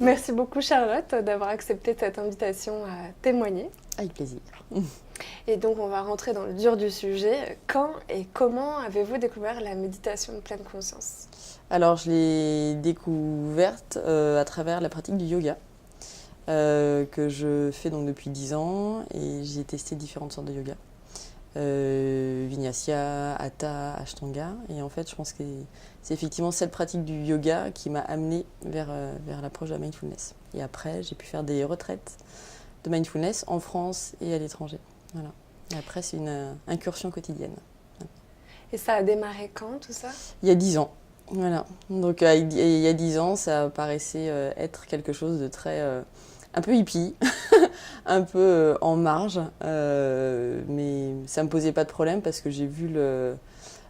Merci beaucoup Charlotte d'avoir accepté cette invitation à témoigner. Avec plaisir. Et donc on va rentrer dans le dur du sujet. Quand et comment avez-vous découvert la méditation de pleine conscience ? Alors je l'ai découverte à travers la pratique du yoga que je fais donc depuis 10 ans et j'ai testé différentes sortes de yoga. Vinyasa, Hatha, Ashtanga. Et en fait, je pense que c'est effectivement cette pratique du yoga qui m'a amenée vers l'approche de la mindfulness. Et après, j'ai pu faire des retraites de mindfulness en France et à l'étranger. Voilà. Et après, c'est une incursion quotidienne. Et ça a démarré quand, tout ça ? Il y a 10 ans. Voilà. Donc, il y a 10 ans, ça paraissait être quelque chose de très... un peu hippie, un peu en marge, mais ça ne me posait pas de problème parce que j'ai vu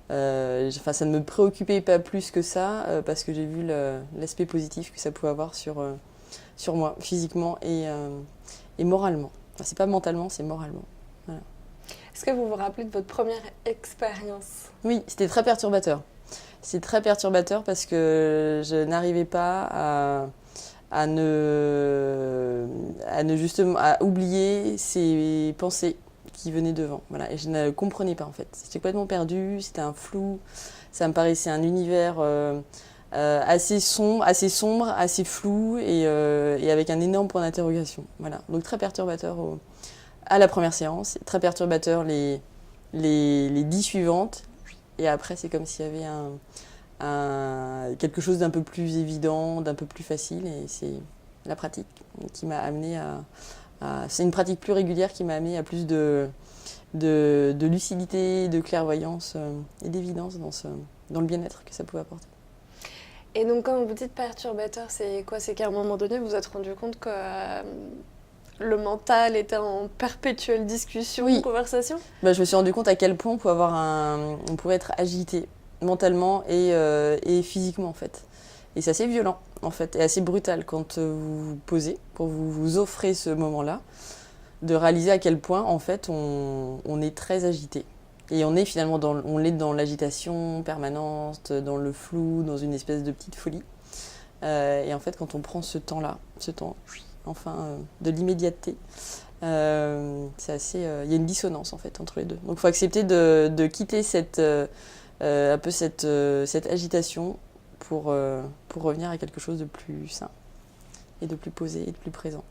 ça ne me préoccupait pas plus que ça parce que j'ai vu l'aspect positif que ça pouvait avoir sur moi, physiquement et moralement. Enfin, c'est pas mentalement, c'est moralement. Voilà. Est-ce que vous vous rappelez de votre première expérience ? Oui, c'était très perturbateur. C'est très perturbateur parce que je n'arrivais pas à oublier ces pensées qui venaient devant. Voilà. Et je ne comprenais pas en fait. J'étais complètement perdue, c'était un flou, ça me paraissait un univers assez sombre, assez flou et avec un énorme point d'interrogation. Voilà. Donc très perturbateur à la première séance, très perturbateur les 10 suivantes et après c'est comme s'il y avait quelque chose d'un peu plus évident, d'un peu plus facile et c'est la pratique qui m'a amené c'est une pratique plus régulière qui m'a amené à plus de lucidité, de clairvoyance et d'évidence dans le bien-être que ça pouvait apporter. Et donc quand vous dites perturbateur, c'est quoi ? C'est qu'à un moment donné, vous vous êtes rendu compte que le mental était en perpétuelle discussion, oui. Conversation ? Je me suis rendu compte à quel point on pouvait être agité mentalement et physiquement en fait. Et c'est assez violent en fait, et assez brutal quand vous vous posez, pour vous offrez ce moment-là, de réaliser à quel point en fait on est très agité. Et on est finalement dans l'agitation permanente, dans le flou, dans une espèce de petite folie. Et en fait quand on prend ce temps-là, de l'immédiateté, c'est assez, il y a une dissonance en fait entre les deux. Donc il faut accepter de quitter cette agitation pour revenir à quelque chose de plus sain et de plus posé et de plus présent.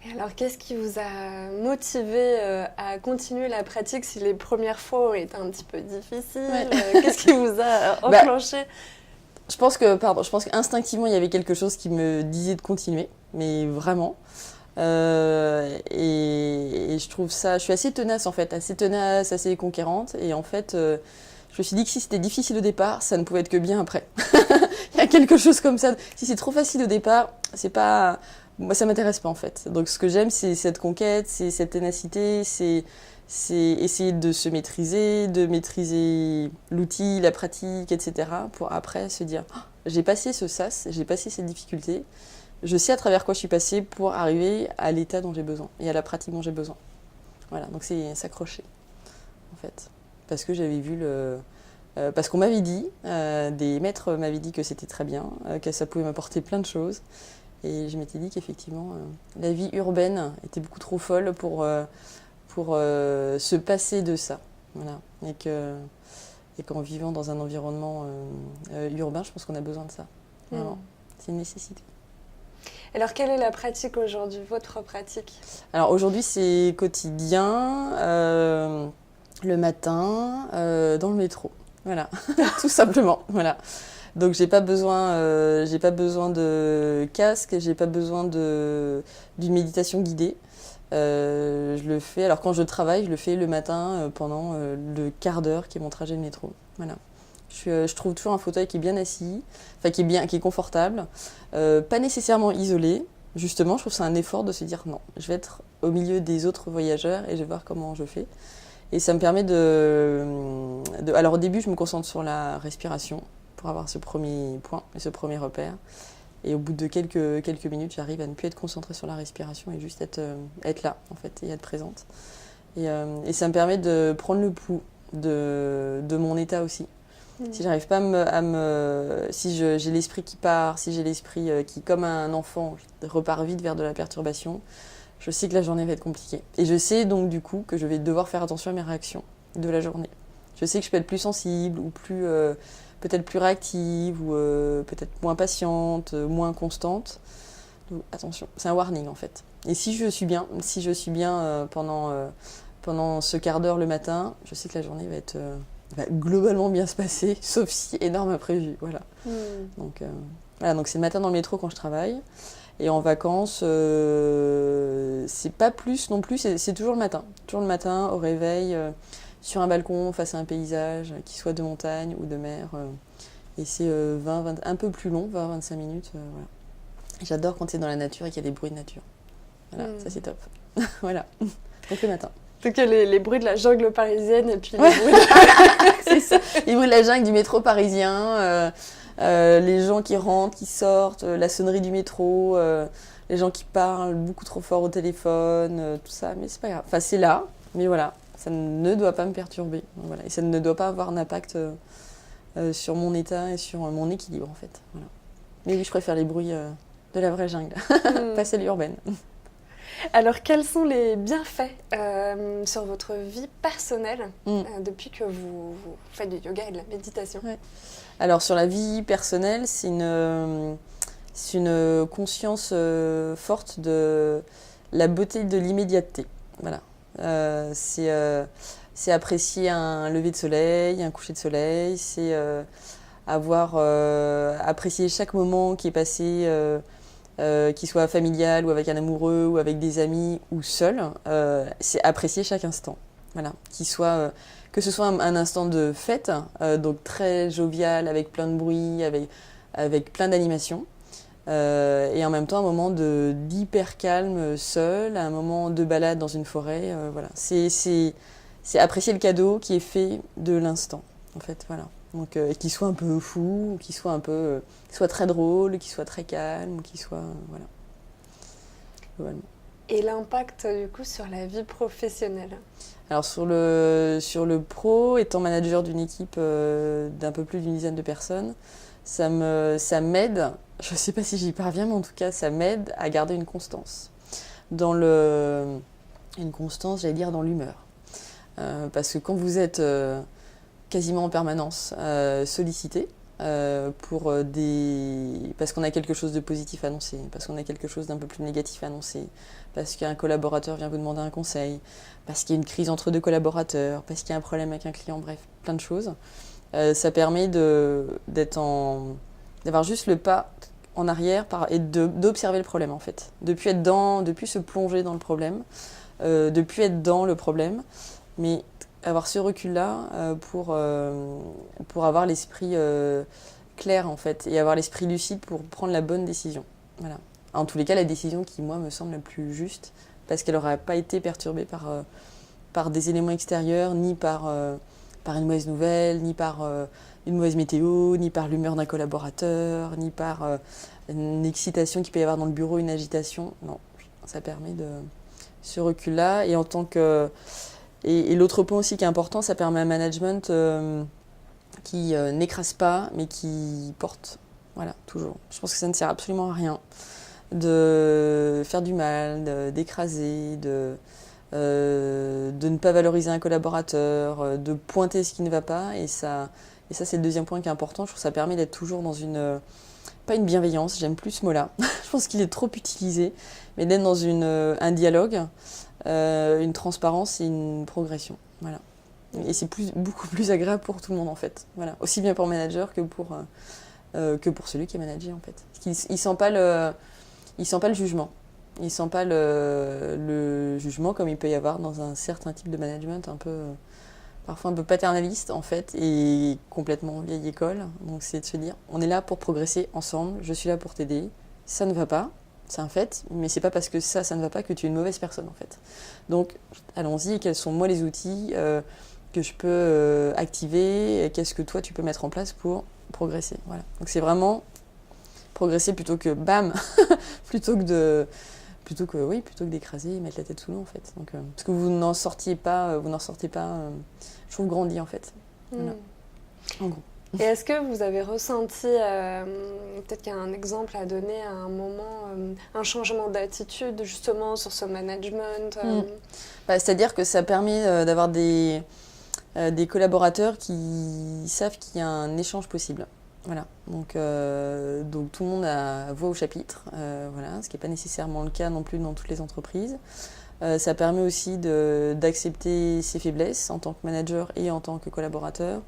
Et alors, qu'est-ce qui vous a motivé à continuer la pratique si les premières fois ont été un petit peu difficiles ? Ouais. Qu'est-ce qui vous a enclenché ? Je pense qu'instinctivement, il y avait quelque chose qui me disait de continuer, mais vraiment. Et je trouve ça, je suis assez tenace en fait, assez conquérante. Et en fait, je me suis dit que si c'était difficile au départ, ça ne pouvait être que bien après. Il y a quelque chose comme ça. Si c'est trop facile au départ, c'est pas... Moi, ça m'intéresse pas en fait. Donc ce que j'aime, c'est cette conquête, c'est cette ténacité, c'est essayer de se maîtriser, de maîtriser l'outil, la pratique, etc. pour après se dire oh, j'ai passé ce sas, j'ai passé cette difficulté, je sais à travers quoi je suis passée pour arriver à l'état dont j'ai besoin et à la pratique dont j'ai besoin. Voilà, donc c'est s'accrocher en fait. Parce que j'avais vu parce qu'on m'avait dit, des maîtres m'avaient dit que c'était très bien, que ça pouvait m'apporter plein de choses. Et je m'étais dit qu'effectivement, la vie urbaine était beaucoup trop folle pour se passer de ça. Voilà. Et qu'en vivant dans un environnement urbain, je pense qu'on a besoin de ça. Vraiment. C'est une nécessité. Alors, quelle est la pratique aujourd'hui, votre pratique ? Alors aujourd'hui, c'est quotidien, le matin, dans le métro. Voilà, tout simplement. Voilà. Donc j'ai pas besoin de casque, j'ai pas besoin d'une méditation guidée. Je le fais. Alors quand je travaille, je le fais le matin pendant le quart d'heure qui est mon trajet de métro. Voilà. Je trouve toujours un fauteuil qui est bien assis, enfin qui est confortable, pas nécessairement isolé. Justement, je trouve que c'est un effort de se dire non, je vais être au milieu des autres voyageurs et je vais voir comment je fais. Et ça me permet alors au début, je me concentre sur la respiration pour avoir ce premier point et ce premier repère. Et au bout de quelques minutes, j'arrive à ne plus être concentrée sur la respiration et juste être là, en fait, et être présente. Et ça me permet de prendre le pouls de mon état aussi. Si j'arrive pas si j'ai l'esprit qui part, si j'ai l'esprit qui, comme un enfant, repart vite vers de la perturbation, je sais que la journée va être compliquée. Et je sais donc du coup que je vais devoir faire attention à mes réactions de la journée. Je sais que je peux être plus sensible ou peut-être plus réactive ou peut-être moins patiente, moins constante. Donc, attention, c'est un warning en fait. Et si je suis bien pendant ce quart d'heure le matin, je sais que la journée va globalement bien se passer, sauf si énorme imprévu. Voilà. Donc c'est le matin dans le métro quand je travaille. Et en vacances, c'est pas plus non plus, c'est toujours le matin. Toujours le matin, au réveil, sur un balcon, face à un paysage, qui soit de montagne ou de mer. Et c'est 20, un peu plus long, 20-25 minutes. Voilà. J'adore quand c'est dans la nature et qu'il y a des bruits de nature. Voilà, ça c'est top. Voilà, donc le matin. Donc les bruits de la jungle parisienne et puis les bruits c'est ça, les bruits de la jungle du métro parisien, les gens qui rentrent, qui sortent, la sonnerie du métro, les gens qui parlent beaucoup trop fort au téléphone, tout ça, mais c'est pas grave. Enfin, c'est là, mais voilà, ça ne doit pas me perturber. Voilà. Et ça ne doit pas avoir un impact sur mon état et sur mon équilibre, en fait. Voilà. Mais oui, je préfère les bruits de la vraie jungle, pas celle urbaine. Alors, quels sont les bienfaits sur votre vie personnelle depuis que vous faites du yoga et de la méditation? Alors, sur la vie personnelle, c'est une conscience forte de la beauté de l'immédiateté. Voilà. C'est apprécier un lever de soleil, un coucher de soleil, c'est apprécier chaque moment qui est passé, qu'il soit familial ou avec un amoureux ou avec des amis ou seul, c'est apprécier chaque instant. Voilà. Que ce soit un instant de fête, donc très jovial, avec plein de bruit, avec plein d'animation, et en même temps un moment d'hyper calme seul, un moment de balade dans une forêt. Voilà. C'est apprécier le cadeau qui est fait de l'instant, en fait. Voilà. Donc, qu'il soit un peu fou, qu'il soit soit très drôle, qu'il soit très calme, qu'il soit voilà. Globalement. Et l'impact du coup sur la vie professionnelle? Alors sur le pro, étant manager d'une équipe d'un peu plus d'une dizaine de personnes, ça m'aide. Je ne sais pas si j'y parviens, mais en tout cas, ça m'aide à garder une constance une constance, j'allais dire, dans l'humeur, parce que quand vous êtes quasiment en permanence sollicité parce qu'on a quelque chose de positif à annoncer, parce qu'on a quelque chose d'un peu plus négatif à annoncer, parce qu'un collaborateur vient vous demander un conseil, parce qu'il y a une crise entre deux collaborateurs, parce qu'il y a un problème avec un client, bref, plein de choses. Ça permet d'avoir juste le pas en arrière et d'observer le problème en fait, de plus se plonger dans le problème, de plus être dans le problème, mais avoir ce recul-là pour avoir l'esprit clair en fait, et avoir l'esprit lucide pour prendre la bonne décision. Voilà. En tous les cas, la décision qui, moi, me semble la plus juste, parce qu'elle n'aurait pas été perturbée par des éléments extérieurs, ni par une mauvaise nouvelle, ni par une mauvaise météo, ni par l'humeur d'un collaborateur, ni par une excitation qu'il peut y avoir dans le bureau, une agitation. Non, ça permet de ce recul-là. Et en tant que... Et l'autre point aussi qui est important, ça permet un management qui n'écrase pas, mais qui porte. Voilà, toujours. Je pense que ça ne sert absolument à rien de faire du mal, d'écraser, de ne pas valoriser un collaborateur, de pointer ce qui ne va pas. Et ça c'est le deuxième point qui est important. Je trouve que ça permet d'être toujours dans pas une bienveillance, j'aime plus ce mot-là. Je pense qu'il est trop utilisé, mais d'être dans un dialogue, une transparence et une progression. Voilà. Et c'est beaucoup plus agréable pour tout le monde en fait. Voilà. Aussi bien pour le manager que pour celui qui est managé en fait. Parce qu'il sent pas le jugement. Il sent pas le jugement comme il peut y avoir dans un certain type de management parfois un peu paternaliste en fait et complètement vieille école. Donc c'est de se dire on est là pour progresser ensemble, je suis là pour t'aider. Ça ne va pas, c'est un fait, mais c'est pas parce que ça ne va pas que tu es une mauvaise personne en fait. Donc allons-y, et quels sont moi les outils que je peux activer et qu'est-ce que toi tu peux mettre en place pour progresser. Voilà. Donc c'est vraiment progresser plutôt que bam, plutôt que d'écraser et mettre la tête sous l'eau en fait. Donc, parce que vous n'en sortez pas, je trouve grandi en fait. Voilà. En gros. Et est-ce que vous avez ressenti, peut-être qu'il y a un exemple à donner à un moment, un changement d'attitude justement sur ce management C'est-à-dire que ça permet d'avoir des collaborateurs qui savent qu'il y a un échange possible. Voilà. Donc tout le monde a voix au chapitre, voilà, ce qui n'est pas nécessairement le cas non plus dans toutes les entreprises. Ça permet aussi d'accepter ses faiblesses en tant que manager et en tant que collaborateur.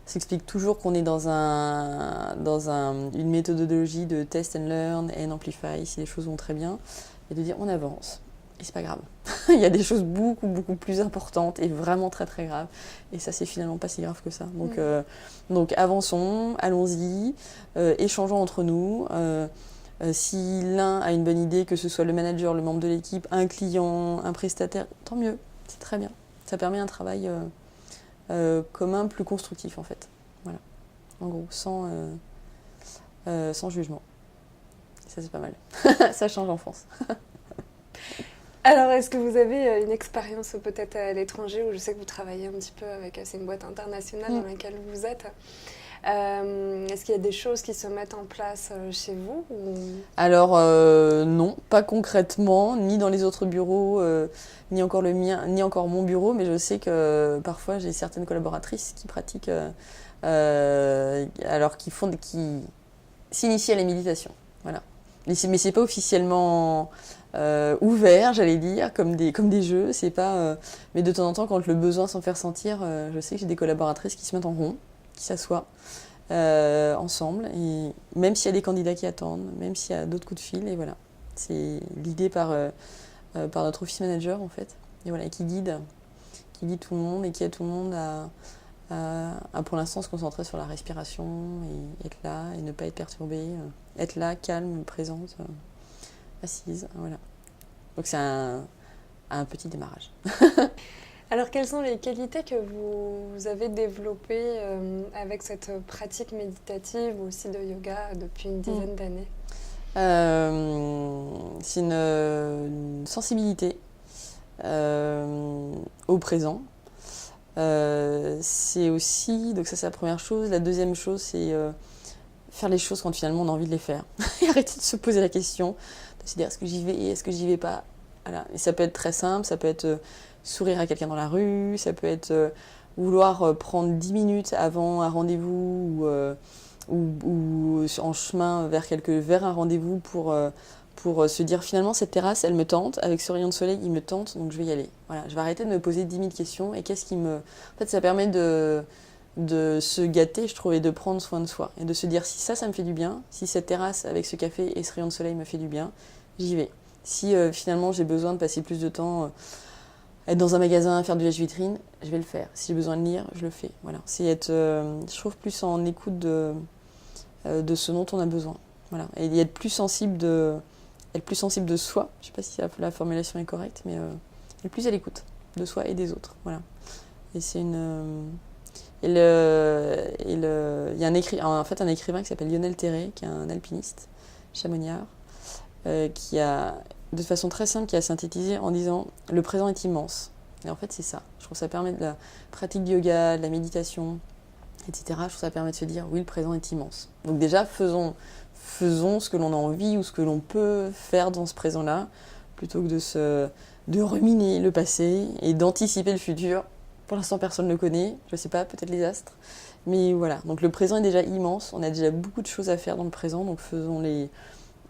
Ça explique toujours qu'on est dans une méthodologie de test and learn and amplify si les choses vont très bien, et de dire on avance. Et c'est pas grave. Il y a des choses beaucoup, beaucoup plus importantes et vraiment très, très graves. Et ça, c'est finalement pas si grave que ça. Donc avançons, allons-y, échangeons entre nous. Si l'un a une bonne idée, que ce soit le manager, le membre de l'équipe, un client, un prestataire, tant mieux, c'est très bien. Ça permet un travail commun plus constructif, en fait. Voilà. En gros, sans jugement. Ça, c'est pas mal. Ça change en France. Alors, est-ce que vous avez une expérience peut-être à l'étranger, où je sais que vous travaillez un petit peu avec, c'est une boîte internationale dans laquelle vous êtes. Est-ce qu'il y a des choses qui se mettent en place chez vous Alors, non, pas concrètement, ni dans les autres bureaux, ni encore le mien, ni encore mon bureau, mais je sais que parfois j'ai certaines collaboratrices qui pratiquent, alors qui s'initient à la méditation. Voilà. Mais c'est pas officiellement ouvert, j'allais dire, comme des jeux. C'est pas, mais de temps en temps, quand le besoin s'en fait ressentir, je sais que j'ai des collaboratrices qui se mettent en rond, qui s'assoient ensemble, et même s'il y a des candidats qui attendent, même s'il y a d'autres coups de fil, et voilà. C'est l'idée par notre office manager, en fait, et voilà, qui guide tout le monde et qui aide tout le monde à pour l'instant se concentrer sur la respiration et être là et ne pas être perturbé, être là, calme, présente, assise, voilà. Donc c'est un petit démarrage. Alors, quelles sont les qualités que vous avez développées avec cette pratique méditative ou aussi de yoga depuis une dizaine d'années ? C'est une sensibilité au présent. C'est aussi, donc ça c'est la première chose. La deuxième chose, c'est faire les choses quand finalement on a envie de les faire. Et arrêter de se poser la question, de se dire est-ce que j'y vais et est-ce que j'y vais pas. Voilà. Et ça peut être très simple, ça peut être sourire à quelqu'un dans la rue, ça peut être vouloir prendre 10 minutes avant un rendez-vous ou en chemin vers un rendez-vous pour se dire finalement cette terrasse elle me tente, avec ce rayon de soleil il me tente, donc je vais y aller. Voilà, je vais arrêter de me poser 10 000 questions et En fait ça permet de se gâter, je trouve, et de prendre soin de soi et de se dire si ça me fait du bien, si cette terrasse avec ce café et ce rayon de soleil me fait du bien, j'y vais. Si finalement j'ai besoin de passer plus de temps être dans un magasin, faire du lèche-vitrine, je vais le faire. Si j'ai besoin de lire, je le fais. Voilà. C'est être, je trouve, plus en écoute de ce dont on a besoin. Voilà. Et être plus sensible de soi. Je ne sais pas si la formulation est correcte, mais être plus à l'écoute de soi et des autres. Voilà. Et c'est une... il y a un écrivain qui s'appelle Lionel Terray, qui est un alpiniste, chamonniard, qui a... de façon très simple, qui a synthétisé en disant « le présent est immense ». Et en fait, c'est ça. Je trouve que ça permet de la pratique du yoga, de la méditation, etc. Je trouve que ça permet de se dire « oui, le présent est immense ». Donc déjà, faisons ce que l'on a envie ou ce que l'on peut faire dans ce présent-là, plutôt que de ruminer le passé et d'anticiper le futur. Pour l'instant, personne ne le connaît. Je ne sais pas, peut-être les astres. Mais voilà, donc le présent est déjà immense. On a déjà beaucoup de choses à faire dans le présent, donc faisons-les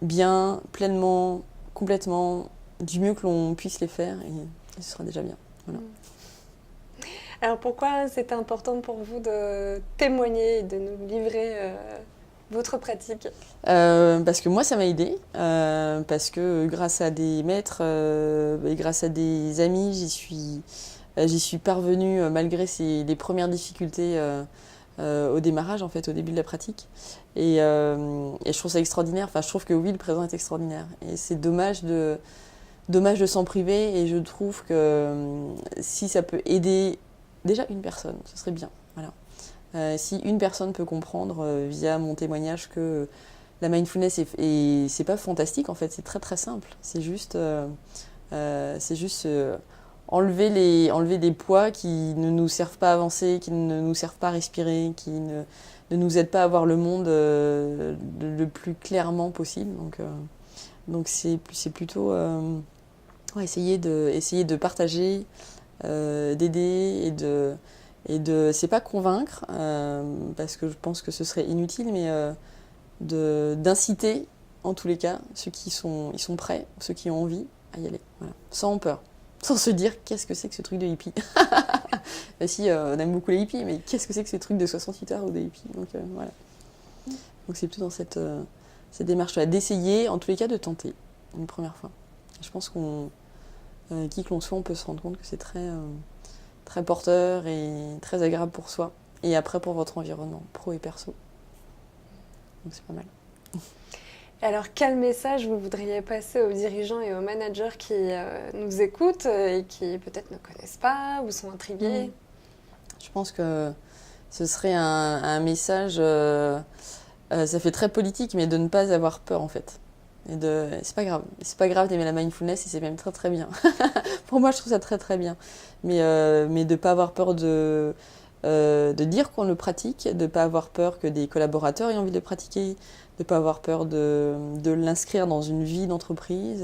bien, pleinement, complètement, du mieux que l'on puisse les faire, et ce sera déjà bien. Voilà. Alors pourquoi c'est important pour vous de témoigner et de nous livrer votre pratique ? Parce que moi ça m'a aidée, parce que grâce à des maîtres et grâce à des amis, j'y suis parvenue malgré les premières difficultés au démarrage, en fait, au début de la pratique. Et je trouve ça extraordinaire. Enfin, je trouve que oui, le présent est extraordinaire. Et c'est dommage de s'en priver. Et je trouve que si ça peut aider déjà une personne, ce serait bien. Voilà. Si une personne peut comprendre via mon témoignage que la mindfulness c'est pas fantastique, en fait, c'est très très simple. C'est juste enlever des poids qui ne nous servent pas à avancer, qui ne nous servent pas à respirer, qui ne ne nous aide pas à voir le monde le plus clairement possible. Donc c'est plutôt essayer de partager, d'aider c'est pas convaincre, parce que je pense que ce serait inutile, mais d'inciter, en tous les cas, ceux qui sont prêts, ceux qui ont envie à y aller, voilà. Sans peur, sans se dire qu'est-ce que c'est que ce truc de hippie. Ben si, on aime beaucoup les hippies, mais qu'est-ce que c'est que ce truc de 68 heures ou des hippies, donc voilà. Donc c'est plutôt dans cette démarche-là, d'essayer, en tous les cas, de tenter une première fois. Je pense qui que l'on soit, on peut se rendre compte que c'est très porteur et très agréable pour soi. Et après, pour votre environnement, pro et perso. Donc c'est pas mal. Alors, quel message vous voudriez passer aux dirigeants et aux managers qui nous écoutent et qui peut-être ne connaissent pas ou sont intrigués? Je pense que ce serait un message, ça fait très politique, mais de ne pas avoir peur en fait. C'est pas grave d'aimer la mindfulness et c'est même très très bien. Pour moi, je trouve ça très très bien. Mais de ne pas avoir peur de dire qu'on le pratique, de ne pas avoir peur que des collaborateurs aient envie de le pratiquer, de ne pas avoir peur de l'inscrire dans une vie d'entreprise,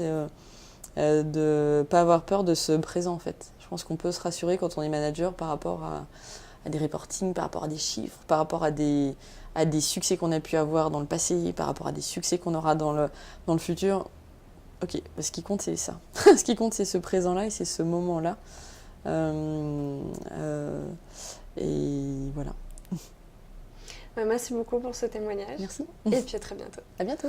de ne pas avoir peur de ce présent en fait. Je pense qu'on peut se rassurer quand on est manager par rapport à des reportings, par rapport à des chiffres, par rapport à des succès qu'on a pu avoir dans le passé, par rapport à des succès qu'on aura dans le futur. Ok, ce qui compte c'est ça. Ce qui compte c'est ce présent-là et c'est ce moment-là. Et voilà. Merci beaucoup pour ce témoignage. Merci. Et puis à très bientôt. À bientôt.